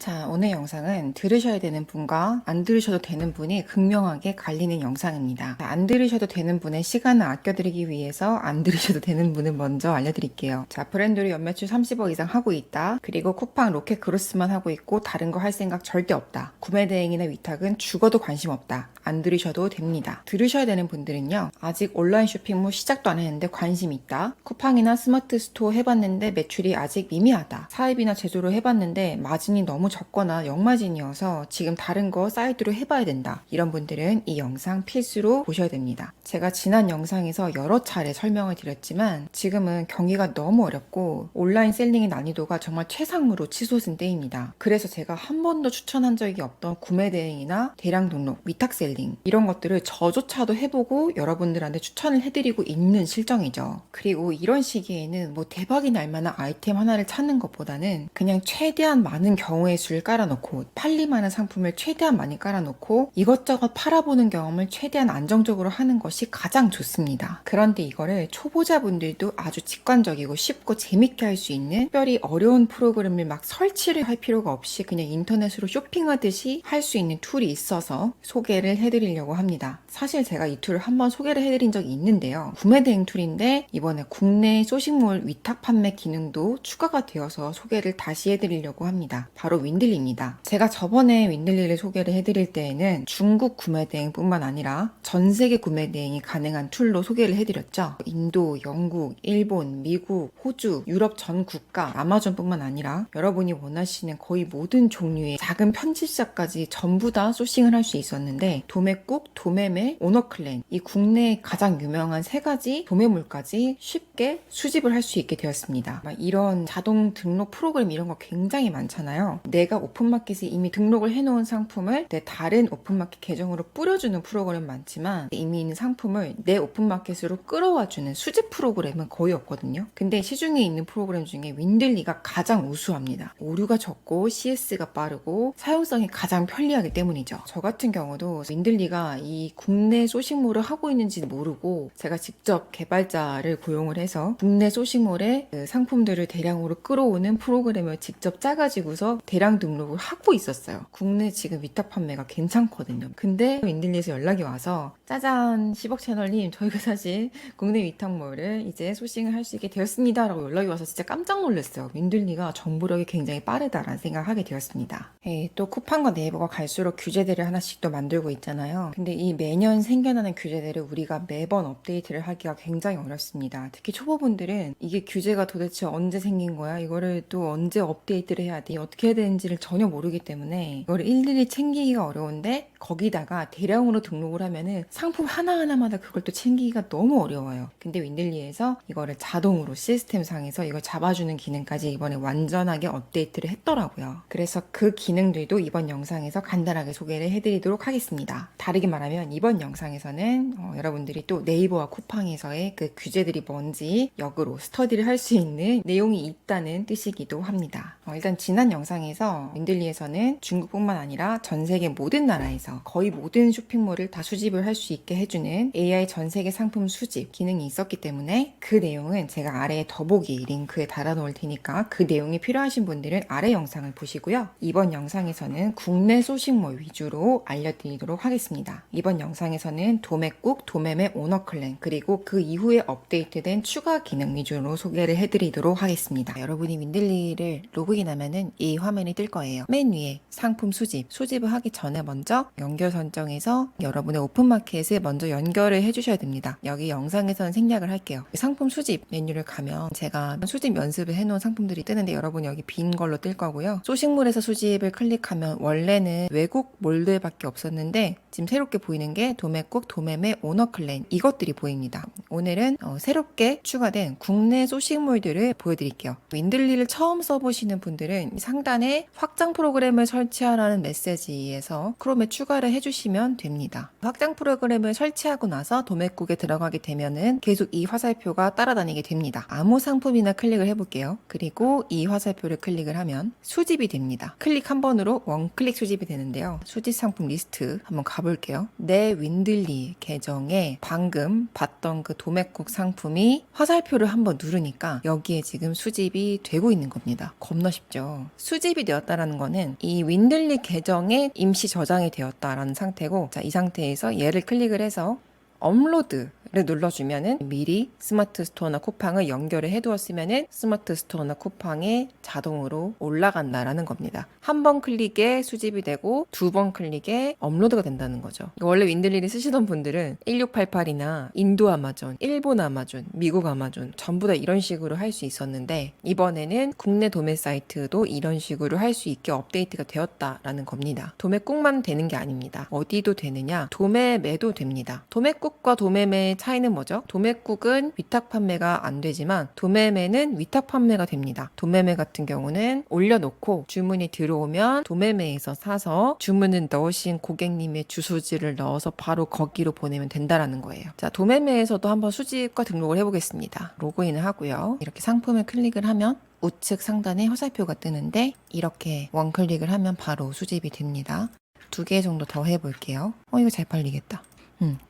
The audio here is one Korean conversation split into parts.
자, 오늘 영상은 들으셔야 되는 분과 안 들으셔도 되는 분이 극명하게 갈리는 영상입니다. 안 들으셔도 되는 분의 시간을 아껴드리기 위해서 안 들으셔도 되는 분을 먼저 알려드릴게요. 자, 브랜드로 연매출 30억 이상 하고 있다. 그리고 쿠팡 로켓 그로스만 하고 있고 다른 거 할 생각 절대 없다. 구매 대행이나 위탁은 죽어도 관심 없다. 안 들으셔도 됩니다. 들으셔야 되는 분들은요. 아직 온라인 쇼핑몰 시작도 안 했는데 관심이 있다. 쿠팡이나 스마트 스토어 해봤는데 매출이 아직 미미하다. 사입이나 제조로 해봤는데 마진이 너무 적거나 역마진이어서 지금 다른 거 사이트로 해봐야 된다. 이런 분들은 이 영상 필수로 보셔야 됩니다. 제가 지난 영상에서 여러 차례 설명을 드렸지만 지금은 경기가 너무 어렵고 온라인 셀링의 난이도가 정말 최상으로 치솟은 때입니다. 그래서 제가 한 번도 추천한 적이 없던 구매 대행이나 대량 등록, 위탁 셀링 이런 것들을 저조차도 해보고 여러분들한테 추천을 해드리고 있는 실정이죠. 그리고 이런 시기에는 뭐 대박이 날 만한 아이템 하나를 찾는 것보다는 그냥 최대한 많은 경우의 수를 깔아놓고 팔릴만한 상품을 최대한 많이 깔아놓고 이것저것 팔아보는 경험을 최대한 안정적으로 하는 것이 가장 좋습니다. 그런데 이거를 초보자분들도 아주 직관적이고 쉽고 재밌게 할 수 있는 특별히 어려운 프로그램을 막 설치를 할 필요가 없이 그냥 인터넷으로 쇼핑하듯이 할 수 있는 툴이 있어서 소개를 해드리려고 합니다. 사실 제가 이 툴을 한번 소개를 해드린 적이 있는데요. 구매 대행 툴인데 이번에 국내 소식몰 위탁 판매 기능도 추가가 되어서 소개를 다시 해드리려고 합니다. 바로 윈들리입니다. 제가 저번에 윈들리를 소개를 해드릴 때에는 중국 구매 대행뿐만 아니라 전 세계 구매 대행이 가능한 툴로 소개를 해드렸죠. 인도, 영국, 일본, 미국, 호주, 유럽 전 국가, 아마존뿐만 아니라 여러분이 원하시는 거의 모든 종류의 작은 편집자까지 전부 다 소싱을 할 수 있었는데 도매국, 도매매, 오너클랜 이 국내에 가장 유명한 세 가지 도매물까지 쉽게 수집을 할 수 있게 되었습니다. 이런 자동 등록 프로그램 이런 거 굉장히 많잖아요. 내가 오픈마켓에 이미 등록을 해놓은 상품을 내 다른 오픈마켓 계정으로 뿌려주는 프로그램 많지만 이미 있는 상품을 내 오픈마켓으로 끌어와주는 수집 프로그램은 거의 없거든요. 근데 시중에 있는 프로그램 중에 윈들리가 가장 우수합니다. 오류가 적고 CS가 빠르고 사용성이 가장 편리하기 때문이죠. 저 같은 경우도 윈들리가 이 국내 소식몰을 하고 있는지 모르고 제가 직접 개발자를 고용을 해서 국내 소식몰에 그 상품들을 대량으로 끌어오는 프로그램을 직접 짜가지고서 대량 등록을 하고 있었어요. 국내 지금 위탁 판매가 괜찮거든요. 근데 윈들리에서 연락이 와서 짜잔 10억 채널님 저희가 사실 국내 위탁몰을 이제 소싱을 할 수 있게 되었습니다 라고 연락이 와서 진짜 깜짝 놀랐어요. 윈들리가 정보력이 굉장히 빠르다라는 생각을 하게 되었습니다. 또 쿠팡과 네이버가 갈수록 규제들을 하나씩 또 만들고 있잖아요. 근데 이 매년 생겨나는 규제들을 우리가 매번 업데이트를 하기가 굉장히 어렵습니다. 특히 초보분들은 이게 규제가 도대체 언제 생긴 거야? 이거를 또 언제 업데이트를 해야 돼? 어떻게 해야 되는지를 전혀 모르기 때문에 이거를 일일이 챙기기가 어려운데 거기다가 대량으로 등록을 하면은 상품 하나하나마다 그걸 또 챙기기가 너무 어려워요. 근데 윈들리에서 이거를 자동으로 시스템상에서 이걸 잡아주는 기능까지 이번에 완전하게 업데이트를 했더라고요. 그래서 그 기능들도 이번 영상에서 간단하게 소개를 해드리도록 하겠습니다. 다르게 말하면 이번 영상에서는 여러분들이 또 네이버와 쿠팡에서의 그 규제들이 뭔지 역으로 스터디를 할 수 있는 내용이 있다는 뜻이기도 합니다. 일단 지난 영상에서 윈들리에서는 중국뿐만 아니라 전 세계 모든 나라에서 거의 모든 쇼핑몰을 다 수집을 할 수 있게 해주는 AI 전 세계 상품 수집 기능이 있었기 때문에 그 내용은 제가 아래에 더보기 링크에 달아놓을 테니까 그 내용이 필요하신 분들은 아래 영상을 보시고요. 이번 영상에서는 국내 소식몰 위주로 알려드리도록 하겠습니다. 이번 영상에서는 도매국, 도매매, 오너클랜 그리고 그 이후에 업데이트된 추가 기능 위주로 소개를 해드리도록 하겠습니다. 여러분이 윈들리를 로그인하면은 이 화면이 뜰 거예요. 맨 위에 상품 수집을 하기 전에 먼저 연결 설정에서 여러분의 오픈마켓을 먼저 연결을 해주셔야 됩니다. 여기 영상에서는 생략을 할게요. 상품 수집 메뉴를 가면 제가 수집 연습을 해놓은 상품들이 뜨는데 여러분 여기 빈 걸로 뜰 거고요. 소식몰에서 수집을 클릭하면 원래는 외국 몰들밖에 없었는데 지금 새롭게 보이는 게 도매국, 도매매, 오너클랜 이것들이 보입니다. 오늘은 새롭게 추가된 국내 소식몰들을 보여드릴게요. 윈들리를 처음 써보시는 분들은 상단에 확장 프로그램을 설치하라는 메시지에서 크롬에 추가를 해주시면 됩니다. 확장 프로그램 프로그램을 설치하고 나서 도매국에 들어가게 되면은 계속 이 화살표가 따라다니게 됩니다. 아무 상품이나 클릭을 해볼게요. 그리고 이 화살표를 클릭을 하면 수집이 됩니다. 클릭 한 번으로 원클릭 수집이 되는데요. 수집 상품 리스트 한번 가볼게요. 내 윈들리 계정에 방금 봤던 그 도매국 상품이 화살표를 한번 누르니까 여기에 지금 수집이 되고 있는 겁니다. 겁나 쉽죠. 수집이 되었다라는 거는 이 윈들리 계정에 임시 저장이 되었다라는 상태고, 자, 이 상태에서 얘를 클릭을 해서 업로드를 눌러주면은 미리 스마트 스토어나 쿠팡을 연결을 해두었으면은 스마트 스토어나 쿠팡에 자동으로 올라간다라는 겁니다. 한 번 클릭에 수집이 되고 두 번 클릭에 업로드가 된다는 거죠. 원래 윈들리를 쓰시던 분들은 1688이나 인도 아마존, 일본 아마존, 미국 아마존 전부 다 이런 식으로 할 수 있었는데, 이번에는 국내 도매 사이트도 이런 식으로 할 수 있게 업데이트가 되었다라는 겁니다. 도매국만 되는 게 아닙니다. 어디도 되느냐? 도매매도 됩니다. 도매국과 도매매의 차이는 뭐죠? 도매국은 위탁 판매가 안 되지만 도매매는 위탁 판매가 됩니다. 도매매 같은 경우는 올려놓고 주문이 들어오면 도매매에서 사서 주문을 넣으신 고객님의 주소지를 넣어서 바로 거기로 보내면 된다라는 거예요. 자, 도매매에서도 한번 수집과 등록을 해보겠습니다. 로그인을 하고요. 이렇게 상품을 클릭을 하면 우측 상단에 화살표가 뜨는데 이렇게 원클릭을 하면 바로 수집이 됩니다. 2개 정도 더 해볼게요. 이거 잘 팔리겠다.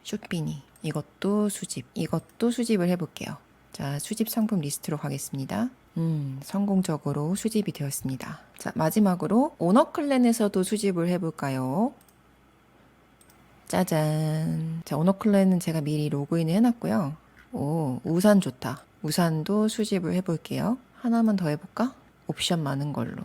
쇼피니. 이것도 수집. 이것도 수집을 해볼게요. 자, 수집 상품 리스트로 가겠습니다. 성공적으로 수집이 되었습니다. 자, 마지막으로 오너클랜에서도 수집을 해볼까요? 짜잔. 자, 오너클랜은 제가 미리 로그인을 해놨고요. 오, 우산 좋다. 우산도 수집을 해볼게요. 하나만 더 해볼까? 옵션 많은 걸로.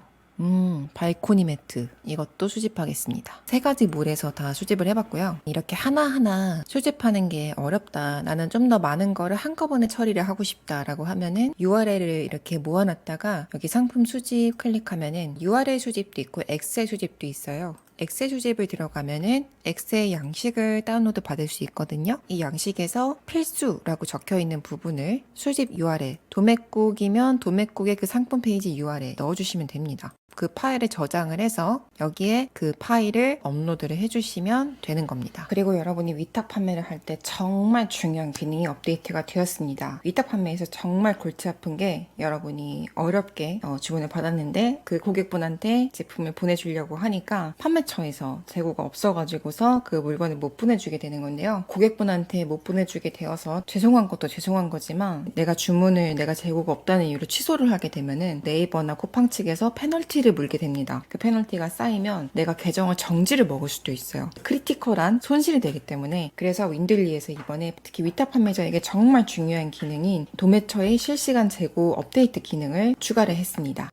발코니 매트. 이것도 수집하겠습니다. 3가지 몰에서 다 수집을 해봤고요. 이렇게 하나하나 수집하는 게 어렵다. 나는 좀 더 많은 거를 한꺼번에 처리를 하고 싶다라고 하면은 URL을 이렇게 모아놨다가 여기 상품 수집 클릭하면은 URL 수집도 있고 엑셀 수집도 있어요. 엑셀 수집을 들어가면은 엑셀 양식을 다운로드 받을 수 있거든요. 이 양식에서 필수라고 적혀 있는 부분을 수집 URL, 도매국이면 도매국의 그 상품 페이지 URL 넣어주시면 됩니다. 그 파일을 저장을 해서 여기에 그 파일을 업로드를 해주시면 되는 겁니다. 그리고 여러분이 위탁 판매를 할 때 정말 중요한 기능이 업데이트가 되었습니다. 위탁 판매에서 정말 골치 아픈 게, 여러분이 어렵게 주문을 받았는데 그 고객분한테 제품을 보내주려고 하니까 판매처에서 재고가 없어가지고서 그 물건을 못 보내주게 되는 건데요. 고객분한테 못 보내주게 되어서 죄송한 것도 죄송한 거지만 내가 재고가 없다는 이유로 취소를 하게 되면은 네이버나 쿠팡 측에서 페널티를 물게 됩니다. 그 페널티가 쌓이면 내가 계정을 정지를 먹을 수도 있어요. 크리티컬한 손실이 되기 때문에, 그래서 윈들리에서 이번에 특히 위탁 판매자에게 정말 중요한 기능인 도매처의 실시간 재고 업데이트 기능을 추가를 했습니다.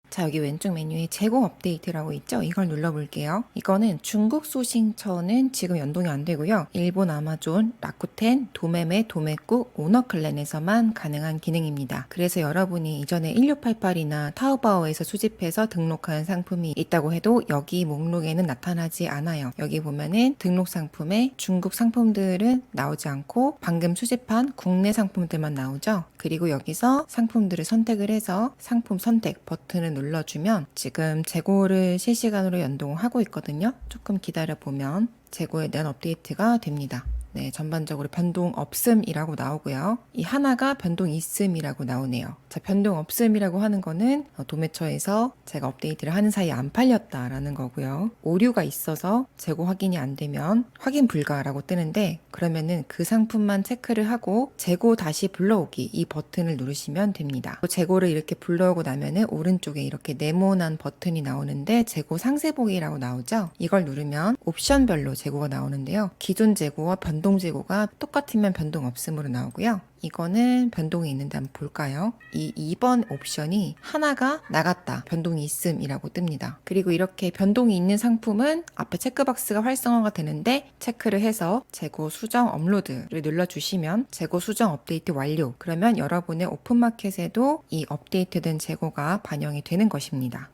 자, 여기 왼쪽 메뉴에 재고 업데이트라고 있죠? 이걸 눌러볼게요. 이거는 중국 소싱처는 지금 연동이 안 되고요. 일본 아마존, 라쿠텐, 도매매, 도매국, 오너클랜에서만 가능한 기능입니다. 그래서 여러분이 이전에 1688이나 타오바오에서 수집해서 등록한 상품이 있다고 해도 여기 목록에는 나타나지 않아요. 여기 보면은 등록 상품에 중국 상품들은 나오지 않고 방금 수집한 국내 상품들만 나오죠? 그리고 여기서 상품들을 선택을 해서 상품 선택 버튼을 눌러주면 지금 재고를 실시간으로 연동하고 있거든요. 조금 기다려보면 재고에 대한 업데이트가 됩니다. 네, 전반적으로 변동 없음이라고 나오고요. 이 하나가 변동 있음이라고 나오네요. 자, 변동 없음이라고 하는 거는 도매처에서 제가 업데이트를 하는 사이에 안 팔렸다라는 거고요. 오류가 있어서 재고 확인이 안 되면 확인 불가라고 뜨는데, 그러면은 그 상품만 체크를 하고 재고 다시 불러오기 이 버튼을 누르시면 됩니다. 재고를 이렇게 불러오고 나면은 오른쪽에 이렇게 네모난 버튼이 나오는데 재고 상세 보기라고 나오죠. 이걸 누르면 옵션별로 재고가 나오는데요. 기존 재고와 변동 재고가 똑같으면 변동 없음으로 나오고요. 이거는 변동이 있는데 한번 볼까요? 이 2번 옵션이 하나가 나갔다, 변동이 있음이라고 뜹니다. 그리고 이렇게 변동이 있는 상품은 앞에 체크박스가 활성화가 되는데 체크를 해서 재고 수정 업로드를 눌러주시면 재고 수정 업데이트 완료. 그러면 여러분의 오픈마켓에도 이 업데이트된 재고가 반영이 되는 것입니다.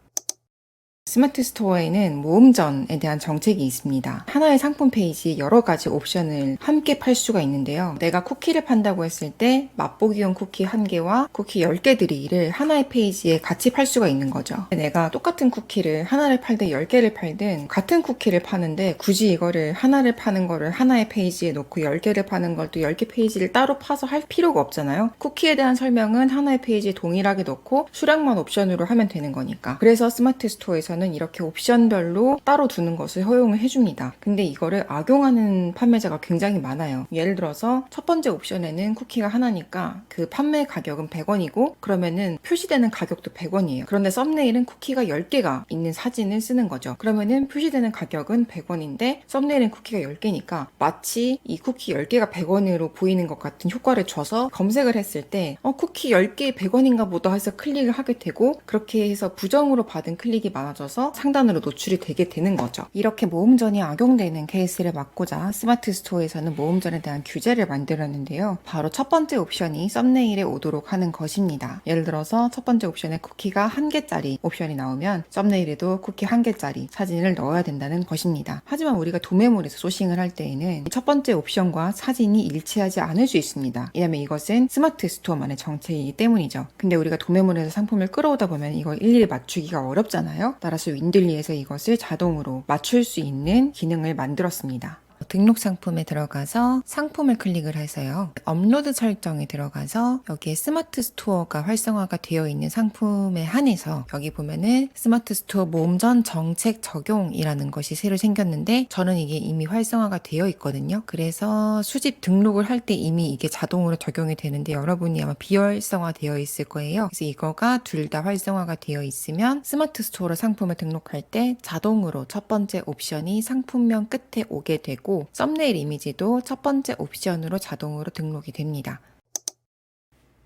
스마트 스토어에는 모음전에 대한 정책이 있습니다. 하나의 상품 페이지에 여러 가지 옵션을 함께 팔 수가 있는데요. 내가 쿠키를 판다고 했을 때 맛보기용 쿠키 1개와 쿠키 10개들이를 하나의 페이지에 같이 팔 수가 있는 거죠. 내가 똑같은 쿠키를 하나를 팔든 10개를 팔든 같은 쿠키를 파는데 굳이 이거를 하나를 파는 거를 하나의 페이지에 놓고 10개를 파는 걸 또 10개 페이지를 따로 파서 할 필요가 없잖아요. 쿠키에 대한 설명은 하나의 페이지에 동일하게 넣고 수량만 옵션으로 하면 되는 거니까. 그래서 스마트 스토어에서는 이렇게 옵션별로 따로 두는 것을 허용을 해줍니다. 근데 이거를 악용하는 판매자가 굉장히 많아요. 예를 들어서 첫 번째 옵션에는 쿠키가 하나니까 그 판매 가격은 100원이고 그러면은 표시되는 가격도 100원이에요. 그런데 썸네일은 쿠키가 10개가 있는 사진을 쓰는 거죠. 그러면은 표시되는 가격은 100원인데 썸네일은 쿠키가 10개니까 마치 이 쿠키 10개가 100원으로 보이는 것 같은 효과를 줘서 검색을 했을 때 쿠키 10개에 100원인가 보다 해서 클릭을 하게 되고 그렇게 해서 부정으로 받은 클릭이 많아져서 상단으로 노출이 되게 되는 거죠. 이렇게 모음전이 악용되는 케이스를 막고자 스마트 스토어에서는 모음전에 대한 규제를 만들었는데요. 바로 첫 번째 옵션이 썸네일에 오도록 하는 것입니다. 예를 들어서 첫 번째 옵션에 쿠키가 1개짜리 옵션이 나오면 썸네일에도 쿠키 1개짜리 사진을 넣어야 된다는 것입니다. 하지만 우리가 도매몰에서 소싱을 할 때에는 첫 번째 옵션과 사진이 일치하지 않을 수 있습니다. 왜냐면 이것은 스마트 스토어만의 정책이기 때문이죠. 근데 우리가 도매몰에서 상품을 끌어오다 보면 이걸 일일이 맞추기가 어렵잖아요. 따라서 윈들리에서 이것을 자동으로 맞출 수 있는 기능을 만들었습니다. 등록 상품에 들어가서 상품을 클릭을 해서요. 업로드 설정에 들어가서 여기에 스마트 스토어가 활성화가 되어 있는 상품에 한해서 여기 보면은 스마트 스토어 모음전 정책 적용이라는 것이 새로 생겼는데 저는 이게 이미 활성화가 되어 있거든요. 그래서 수집 등록을 할 때 이미 이게 자동으로 적용이 되는데 여러분이 아마 비활성화 되어 있을 거예요. 그래서 이거가 둘 다 활성화가 되어 있으면 스마트 스토어로 상품을 등록할 때 자동으로 첫 번째 옵션이 상품명 끝에 오게 되고 썸네일 이미지도 첫 번째 옵션으로 자동으로 등록이 됩니다.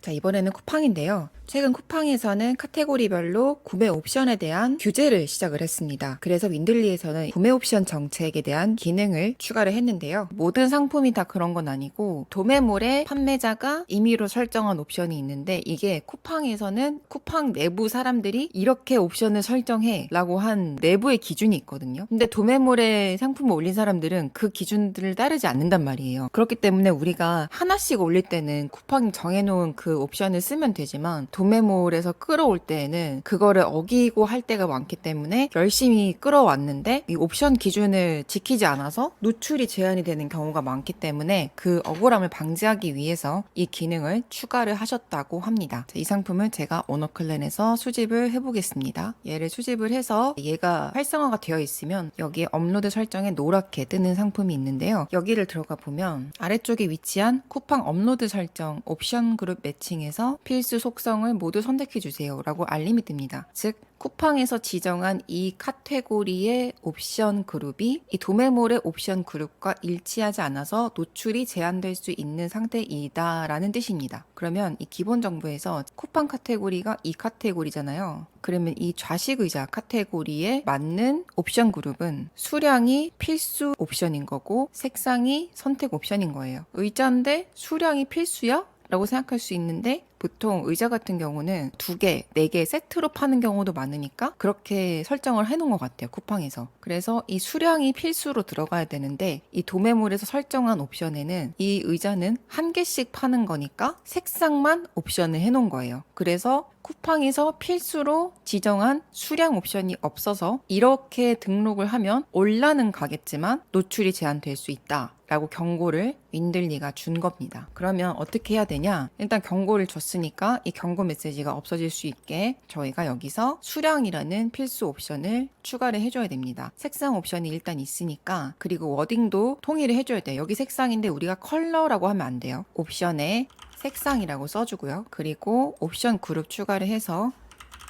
자, 이번에는 쿠팡인데요. 최근 쿠팡에서는 카테고리별로 구매 옵션에 대한 규제를 시작을 했습니다. 그래서 윈들리에서는 구매 옵션 정책에 대한 기능을 추가를 했는데요. 모든 상품이 다 그런 건 아니고 도매몰에 판매자가 임의로 설정한 옵션이 있는데 이게 쿠팡에서는 쿠팡 내부 사람들이 이렇게 옵션을 설정해 라고 한 내부의 기준이 있거든요. 근데 도매몰에 상품을 올린 사람들은 그 기준들을 따르지 않는단 말이에요. 그렇기 때문에 우리가 하나씩 올릴 때는 쿠팡이 정해놓은 그 옵션을 쓰면 되지만 도매몰에서 끌어올 때에는 그거를 어기고 할 때가 많기 때문에 열심히 끌어왔는데 이 옵션 기준을 지키지 않아서 노출이 제한이 되는 경우가 많기 때문에 그 억울함을 방지하기 위해서 이 기능을 추가를 하셨다고 합니다. 이 상품을 제가 오너클랜에서 수집을 해보겠습니다. 얘를 수집을 해서 얘가 활성화가 되어 있으면 여기에 업로드 설정에 노랗게 뜨는 상품이 있는데요. 여기를 들어가 보면 아래쪽에 위치한 쿠팡 업로드 설정 옵션 그룹 매칭에서 필수 속성을 모두 선택해주세요 라고 알림이 뜹니다. 즉 쿠팡에서 지정한 이 카테고리의 옵션 그룹이 이 도매몰의 옵션 그룹과 일치하지 않아서 노출이 제한될 수 있는 상태이다 라는 뜻입니다. 그러면 이 기본 정보에서 쿠팡 카테고리가 이 카테고리잖아요. 그러면 이 좌식 의자 카테고리에 맞는 옵션 그룹은 수량이 필수 옵션인 거고 색상이 선택 옵션인 거예요. 의자인데 수량이 필수야? 라고 생각할 수 있는데 보통 의자 같은 경우는 2개, 4개 세트로 파는 경우도 많으니까 그렇게 설정을 해놓은 것 같아요. 쿠팡에서. 그래서 이 수량이 필수로 들어가야 되는데 이 도매몰에서 설정한 옵션에는 이 의자는 1개씩 파는 거니까 색상만 옵션을 해놓은 거예요. 그래서 쿠팡에서 필수로 지정한 수량 옵션이 없어서 이렇게 등록을 하면 올라는 가겠지만 노출이 제한될 수 있다 라고 경고를 윈들리가 준 겁니다. 그러면 어떻게 해야 되냐? 일단 경고를 줬으니까 이 경고 메시지가 없어질 수 있게 저희가 여기서 수량이라는 필수 옵션을 추가를 해줘야 됩니다. 색상 옵션이 일단 있으니까 그리고 워딩도 통일을 해줘야 돼요. 여기 색상인데 우리가 컬러라고 하면 안 돼요. 옵션에 색상이라고 써주고요. 그리고 옵션 그룹 추가를 해서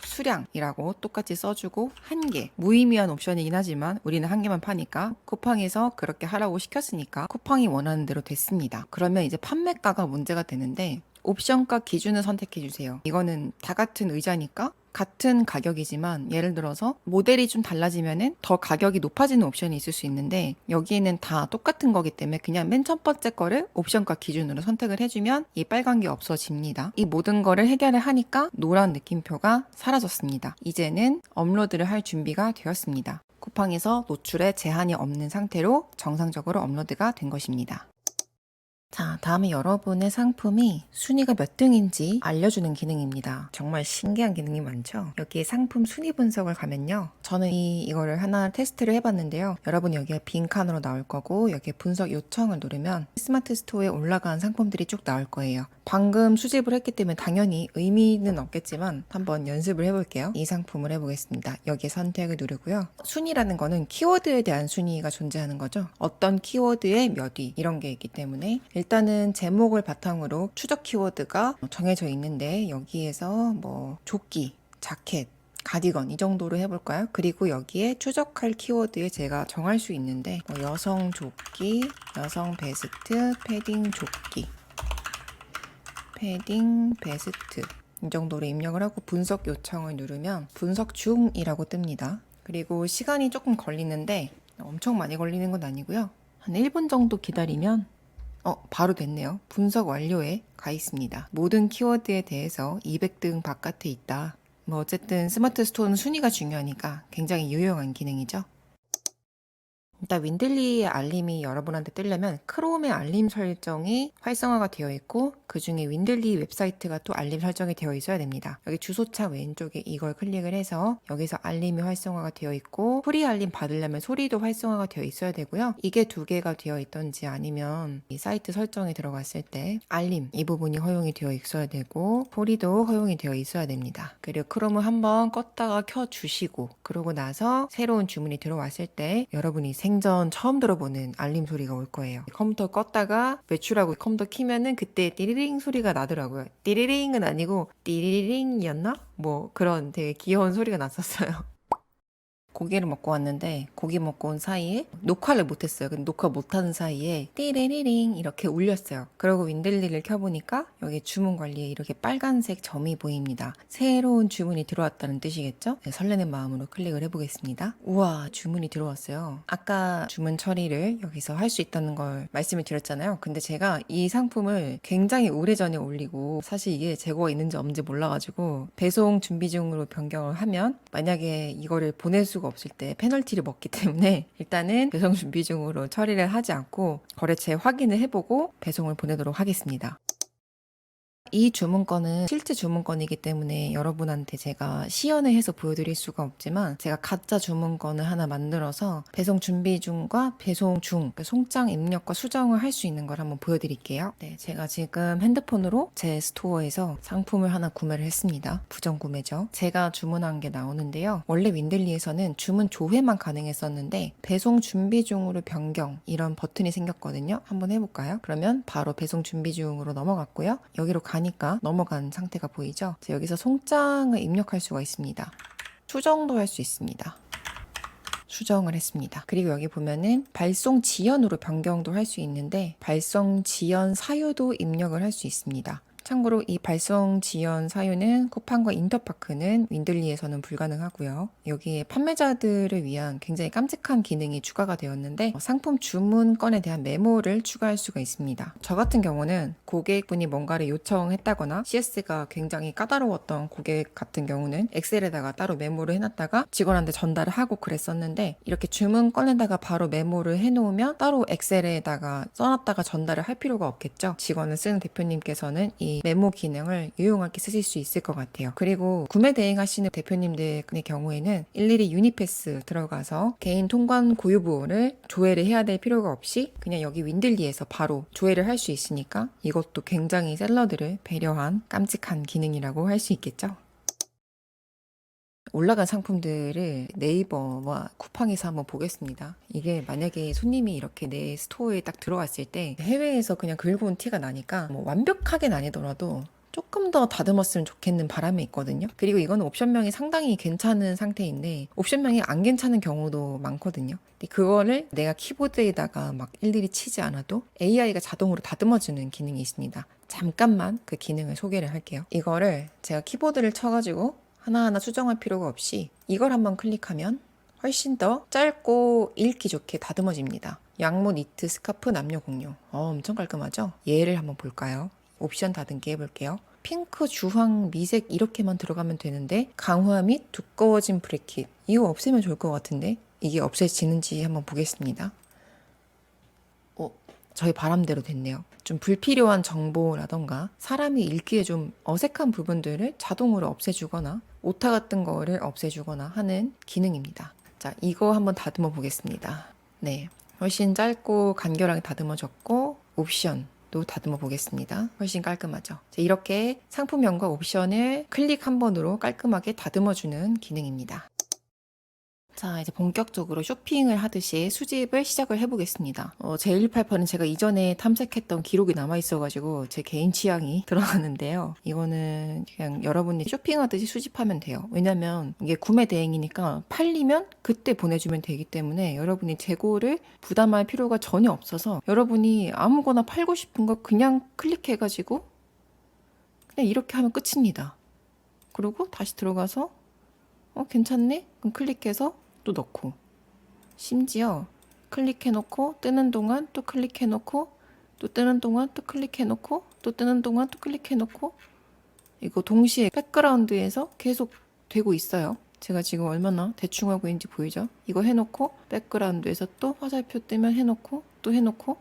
수량이라고 똑같이 써주고 1개. 무의미한 옵션이긴 하지만 우리는 1개만 파니까 쿠팡에서 그렇게 하라고 시켰으니까 쿠팡이 원하는 대로 됐습니다. 그러면 이제 판매가가 문제가 되는데 옵션가 기준을 선택해 주세요. 이거는 다 같은 의자니까 같은 가격이지만 예를 들어서 모델이 좀 달라지면은 더 가격이 높아지는 옵션이 있을 수 있는데 여기에는 다 똑같은 거기 때문에 그냥 맨 첫 번째 거를 옵션가 기준으로 선택을 해주면 이 빨간 게 없어집니다. 이 모든 거를 해결을 하니까 노란 느낌표가 사라졌습니다. 이제는 업로드를 할 준비가 되었습니다. 쿠팡에서 노출에 제한이 없는 상태로 정상적으로 업로드가 된 것입니다. 자, 다음에 여러분의 상품이 순위가 몇 등인지 알려주는 기능입니다. 정말 신기한 기능이 많죠? 여기에 상품 순위 분석을 가면요. 저는 이거를 하나 테스트를 해봤는데요. 여러분 여기에 빈칸으로 나올 거고 여기에 분석 요청을 누르면 스마트 스토어에 올라간 상품들이 쭉 나올 거예요. 방금 수집을 했기 때문에 당연히 의미는 없겠지만 한번 연습을 해볼게요. 이 상품을 해보겠습니다. 여기에 선택을 누르고요. 순위라는 거는 키워드에 대한 순위가 존재하는 거죠. 어떤 키워드의 몇 위 이런 게 있기 때문에 일단은 제목을 바탕으로 추적 키워드가 정해져 있는데 여기에서 뭐 조끼, 자켓, 가디건 이 정도로 해볼까요? 그리고 여기에 추적할 키워드에 제가 정할 수 있는데 뭐 여성 조끼, 여성 베스트, 패딩 조끼, 패딩 베스트 이 정도로 입력을 하고 분석 요청을 누르면 분석 중이라고 뜹니다. 그리고 시간이 조금 걸리는데 엄청 많이 걸리는 건 아니고요. 한 1분 정도 기다리면 바로 됐네요. 분석 완료에 가 있습니다. 모든 키워드에 대해서 200등 바깥에 있다. 뭐 어쨌든 스마트 스토어는 순위가 중요하니까 굉장히 유용한 기능이죠. 일단 윈들리의 알림이 여러분한테 뜨려면 크롬의 알림 설정이 활성화가 되어 있고 그 중에 윈들리 웹사이트가 또 알림 설정이 되어 있어야 됩니다. 여기 주소창 왼쪽에 이걸 클릭을 해서 여기서 알림이 활성화가 되어 있고 소리 알림 받으려면 소리도 활성화가 되어 있어야 되고요. 이게 두 개가 되어 있던지 아니면 이 사이트 설정에 들어갔을 때 알림 이 부분이 허용이 되어 있어야 되고 소리도 허용이 되어 있어야 됩니다. 그리고 크롬을 한번 껐다가 켜주시고 그러고 나서 새로운 주문이 들어왔을 때 여러분이 생전 처음 들어보는 알림 소리가 올 거예요. 컴퓨터 껐다가 외출하고 컴퓨터 키면은 그때 띠리링 소리가 나더라고요. 띠리링은 아니고 띠리링이었나? 뭐 그런 되게 귀여운 소리가 났었어요. 고기를 먹고 왔는데 고기 먹고 온 사이에 녹화를 못했어요. 근데 녹화 못하는 사이에 띠리리링 이렇게 울렸어요. 그리고 윈들리를 켜보니까 여기 주문 관리에 이렇게 빨간색 점이 보입니다. 새로운 주문이 들어왔다는 뜻이겠죠? 네, 설레는 마음으로 클릭을 해보겠습니다. 우와, 주문이 들어왔어요. 아까 주문 처리를 여기서 할 수 있다는 걸 말씀을 드렸잖아요. 근데 제가 이 상품을 굉장히 오래전에 올리고 사실 이게 재고가 있는지 없는지 몰라가지고 배송 준비 중으로 변경을 하면 만약에 이거를 보낼 수가 없을 때 페널티를 먹기 때문에 일단은 배송 준비 중으로 처리를 하지 않고 거래처에 확인을 해보고 배송을 보내도록 하겠습니다. 이 주문건은 실제 주문건이기 때문에 여러분한테 제가 시연을 해서 보여드릴 수가 없지만 제가 가짜 주문건을 하나 만들어서 배송 준비 중과 배송 중 송장 입력과 수정을 할 수 있는 걸 한번 보여드릴게요. 네, 제가 지금 핸드폰으로 제 스토어에서 상품을 하나 구매를 했습니다. 부정 구매죠. 제가 주문한 게 나오는데요. 원래 윈들리에서는 주문 조회만 가능했었는데 배송 준비 중으로 변경 이런 버튼이 생겼거든요. 한번 해볼까요? 그러면 바로 배송 준비 중으로 넘어갔고요. 여기로 가니까 넘어간 상태가 보이죠? 여기서 송장을 입력할 수가 있습니다. 수정도 할 수 있습니다. 수정을 했습니다. 그리고 여기 보면은 발송 지연으로 변경도 할 수 있는데 발송 지연 사유도 입력을 할 수 있습니다. 참고로 이 발송 지연 사유는 쿠팡과 인터파크는 윈들리에서는 불가능하고요. 여기에 판매자들을 위한 굉장히 깜찍한 기능이 추가가 되었는데 상품 주문건에 대한 메모를 추가할 수가 있습니다. 저 같은 경우는 고객분이 뭔가를 요청했다거나 CS가 굉장히 까다로웠던 고객 같은 경우는 엑셀에다가 따로 메모를 해놨다가 직원한테 전달을 하고 그랬었는데 이렇게 주문건에다가 바로 메모를 해놓으면 따로 엑셀에다가 써놨다가 전달을 할 필요가 없겠죠. 직원을 쓰는 대표님께서는 이 메모 기능을 유용하게 쓰실 수 있을 것 같아요. 그리고 구매 대행하시는 대표님들의 경우에는 일일이 유니패스 들어가서 개인 통관 고유부호를 조회를 해야 될 필요가 없이 그냥 여기 윈들리에서 바로 조회를 할 수 있으니까 이것도 굉장히 셀러들을 배려한 깜찍한 기능이라고 할 수 있겠죠. 올라간 상품들을 네이버와 쿠팡에서 한번 보겠습니다. 이게 만약에 손님이 이렇게 내 스토어에 딱 들어왔을 때 해외에서 그냥 긁어온 티가 나니까 뭐 완벽하게는 아니더라도 조금 더 다듬었으면 좋겠는 바람이 있거든요. 그리고 이거는 옵션명이 상당히 괜찮은 상태인데 옵션명이 안 괜찮은 경우도 많거든요. 근데 그거를 내가 키보드에다가 막 일일이 치지 않아도 AI가 자동으로 다듬어주는 기능이 있습니다. 잠깐만 그 기능을 소개를 할게요. 이거를 제가 키보드를 쳐가지고 하나하나 수정할 필요가 없이 이걸 한번 클릭하면 훨씬 더 짧고 읽기 좋게 다듬어집니다. 양모 니트 스카프 남녀 공유. 엄청 깔끔하죠? 얘를 한번 볼까요? 옵션 다듬기 해볼게요. 핑크, 주황, 미색 이렇게만 들어가면 되는데 강화 및 두꺼워진 브래킷. 이거 없애면 좋을 것 같은데 이게 없애지는지 한번 보겠습니다. 저희 바람대로 됐네요. 좀 불필요한 정보라던가 사람이 읽기에 좀 어색한 부분들을 자동으로 없애주거나 오타 같은 거를 없애주거나 하는 기능입니다. 자, 이거 한번 다듬어 보겠습니다. 네, 훨씬 짧고 간결하게 다듬어졌고 옵션도 다듬어 보겠습니다. 훨씬 깔끔하죠. 자, 이렇게 상품명과 옵션을 클릭 한 번으로 깔끔하게 다듬어주는 기능입니다. 자, 이제 본격적으로 쇼핑을 하듯이 수집을 시작을 해보겠습니다. 제188은 제가 이전에 탐색했던 기록이 남아있어가지고 제 개인 취향이 드러나는데요. 이거는 그냥 여러분이 쇼핑하듯이 수집하면 돼요. 왜냐면 이게 구매 대행이니까 팔리면 그때 보내주면 되기 때문에 여러분이 재고를 부담할 필요가 전혀 없어서 여러분이 아무거나 팔고 싶은 거 그냥 클릭해가지고 그냥 이렇게 하면 끝입니다. 그리고 다시 들어가서 괜찮네? 그럼 클릭해서 또 넣고 심지어 클릭해놓고 뜨는 동안 또 클릭해놓고 또 뜨는 동안 또 클릭해놓고 또 뜨는 동안 또 클릭해놓고 이거 동시에 백그라운드에서 계속 되고 있어요. 제가 지금 얼마나 대충 하고 있는지 보이죠? 이거 해놓고 백그라운드에서 또 화살표 뜨면 해놓고 또 해놓고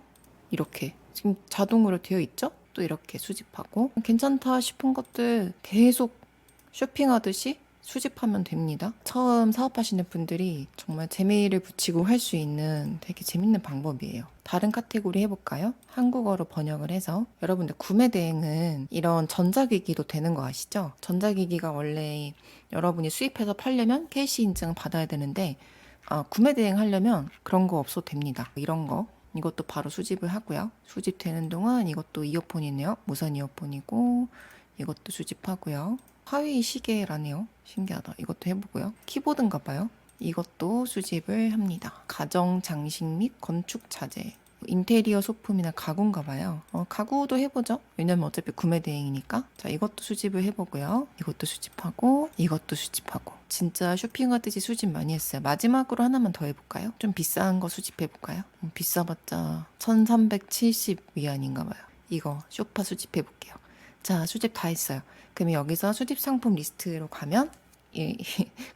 이렇게 지금 자동으로 되어 있죠? 또 이렇게 수집하고 괜찮다 싶은 것들 계속 쇼핑하듯이 수집하면 됩니다. 처음 사업하시는 분들이 정말 재미를 붙이고 할 수 있는 되게 재밌는 방법이에요. 다른 카테고리 해볼까요? 한국어로 번역을 해서 여러분들 구매 대행은 이런 전자기기도 되는 거 아시죠? 전자기기가 원래 여러분이 수입해서 팔려면 캐시 인증을 받아야 되는데 구매 대행 하려면 그런 거 없어도 됩니다. 이런 거 이것도 바로 수집을 하고요. 수집되는 동안 이것도 이어폰이네요. 무선 이어폰이고 이것도 수집하고요. 하위 시계라네요. 신기하다. 이것도 해보고요. 키보드인가 봐요. 이것도 수집을 합니다. 가정 장식 및 건축 자재. 인테리어 소품이나 가구인가 봐요. 가구도 해보죠. 왜냐면 어차피 구매 대행이니까. 자, 이것도 수집을 해보고요. 이것도 수집하고 이것도 수집하고. 진짜 쇼핑하듯이 수집 많이 했어요. 마지막으로 하나만 더 해볼까요? 좀 비싼 거 수집해볼까요? 비싸봤자 1370 위안인가 봐요. 이거 쇼파 수집해볼게요. 자, 수집 다 했어요. 그럼 여기서 수집 상품 리스트로 가면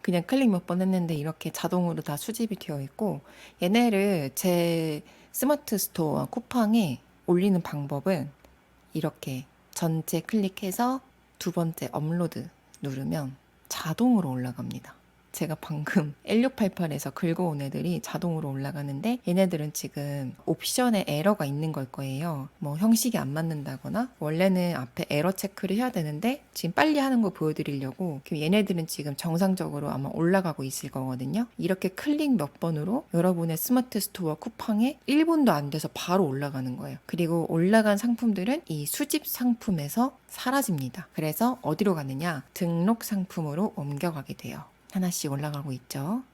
그냥 클릭 몇 번 했는데 이렇게 자동으로 다 수집이 되어 있고 얘네를 제 스마트 스토어 쿠팡에 올리는 방법은 이렇게 전체 클릭해서 두 번째 업로드 누르면 자동으로 올라갑니다. 제가 방금 1688에서 긁어온 애들이 자동으로 올라가는데 얘네들은 지금 옵션에 에러가 있는 걸 거예요. 뭐 형식이 안 맞는다거나 원래는 앞에 에러 체크를 해야 되는데 지금 빨리 하는 거 보여드리려고 얘네들은 지금 정상적으로 아마 올라가고 있을 거거든요. 이렇게 클릭 몇 번으로 여러분의 스마트 스토어 쿠팡에 1분도 안 돼서 바로 올라가는 거예요. 그리고 올라간 상품들은 이 수집 상품에서 사라집니다. 그래서 어디로 가느냐? 등록 상품으로 옮겨가게 돼요. 하나씩 올라가고 있죠.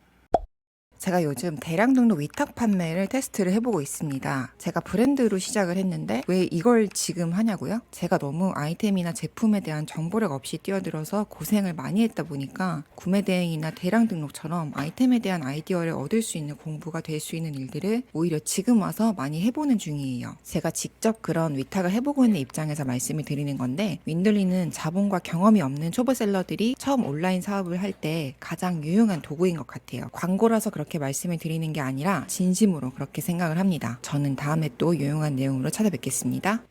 제가 요즘 대량 등록 위탁 판매를 테스트를 해보고 있습니다. 제가 브랜드로 시작을 했는데 왜 이걸 지금 하냐고요? 제가 너무 아이템이나 제품에 대한 정보력 없이 뛰어들어서 고생을 많이 했다 보니까 구매 대행이나 대량 등록처럼 아이템에 대한 아이디어를 얻을 수 있는 공부가 될 수 있는 일들을 오히려 지금 와서 많이 해보는 중이에요. 제가 직접 그런 위탁을 해보고 있는 입장에서 말씀을 드리는 건데 윈들리는 자본과 경험이 없는 초보셀러들이 처음 온라인 사업을 할 때 가장 유용한 도구인 것 같아요. 광고라서 그렇게 말씀을 드리는 게 아니라 진심으로 그렇게 생각을 합니다. 저는 다음에 또 유용한 내용으로 찾아뵙겠습니다.